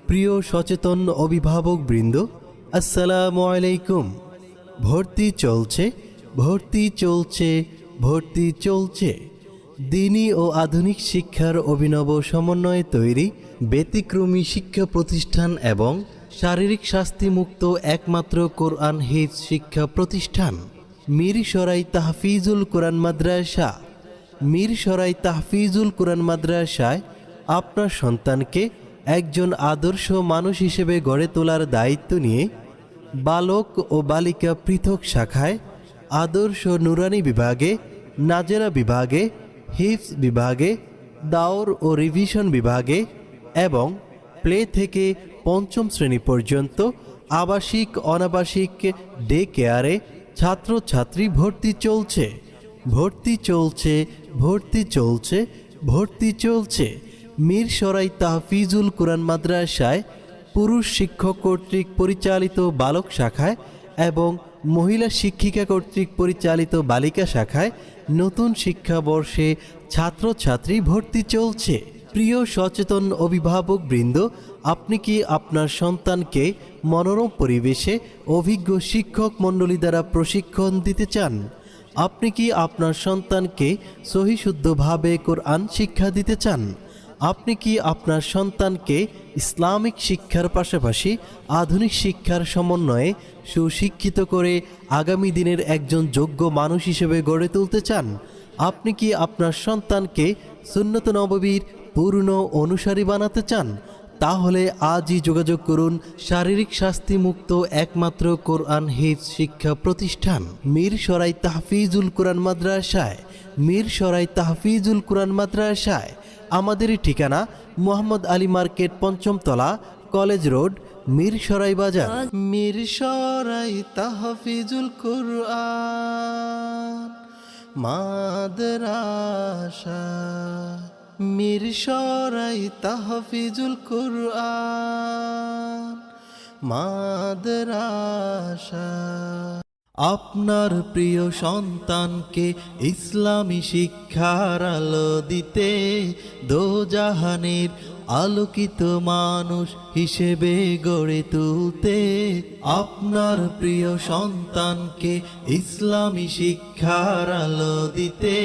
প্রিয় সচেতন অভিভাবক বৃন্দ, আসসালামু আলাইকুম। ভর্তি চলছে, ভর্তি চলছে, ভর্তি চলছে। দিনী ও আধুনিক শিক্ষার অভিনব সমন্বয়ে তৈরি ব্যতিক্রমী শিক্ষা প্রতিষ্ঠান এবং শারীরিক শাস্তিমুক্ত একমাত্র কোরআন হিফজ শিক্ষা প্রতিষ্ঠান মিরসরাই তাহফিজুল কোরআন মাদ্রাসা। মিরসরাই তাহফিজুল কোরআন মাদ্রাসায় আপনার সন্তানকে একজন আদর্শ মানুষ হিসেবে গড়ে তোলার দায়িত্ব নিয়ে বালক ও বালিকা পৃথক শাখায় আদর্শ নুরানি বিভাগে, নাজেরা বিভাগে, হিফজ বিভাগে, দাওর ও রিভিশন বিভাগে এবং প্লে থেকে পঞ্চম শ্রেণী পর্যন্ত আবাসিক অনাবাসিক ডে কেয়ারে ছাত্রছাত্রী ভর্তি চলছে, ভর্তি চলছে, ভর্তি চলছে, ভর্তি চলছে। মিরসরাই তাহফিজুল কোরআন মাদ্রাসায় পুরুষ শিক্ষক কর্তৃক পরিচালিত বালক শাখায় এবং মহিলা শিক্ষিকা কর্তৃক পরিচালিত বালিকা শাখায় নতুন শিক্ষাবর্ষে ছাত্রছাত্রী ভর্তি চলছে। প্রিয় সচেতন অভিভাবক বৃন্দ, আপনি কি আপনার সন্তানকে মনোরম পরিবেশে অভিজ্ঞ শিক্ষক মণ্ডলী দ্বারা প্রশিক্ষণ দিতে চান? আপনি কি আপনার সন্তানকে সহিশুদ্ধভাবে কোরআন শিক্ষা দিতে চান? আপনি কি আপনার সন্তানকে ইসলামিক শিক্ষার পাশাপাশি আধুনিক শিক্ষার সমন্বয়ে সুশিক্ষিত করে আগামী দিনের একজন যোগ্য মানুষ হিসেবে গড়ে তুলতে চান? আপনি কি আপনার সন্তানকে সুন্নত নববীর পূর্ণ অনুসারী বানাতে চান? তাহলে আজই যোগাযোগ করুন শারীরিক শাস্তিমুক্ত একমাত্র কোরআন হিফজ শিক্ষা প্রতিষ্ঠান মিরসরাই তাহফিজুল কোরআন মাদ্রাসায়। মিরসরাই তাহফিজুল কোরআন মাদ্রাসায় আমাদের ঠিকানা মোহাম্মদ আলী মার্কেট, পঞ্চম তলা, কলেজ রোড, মিরসরাই বাজার। মিরসরাই তাহফিজুল কোরআন মাদ্রাসা। মিরসরাই তাহফিজুল কোরআন মাদ্রাসা। আপনার প্রিয় সন্তানকে ইসলামী শিক্ষার আলো দিতে, দোজাহানের আলোকিত মানুষ হিসেবে গড়ে তুলতে, আপনার প্রিয় সন্তানকে ইসলামী শিক্ষার আলো দিতে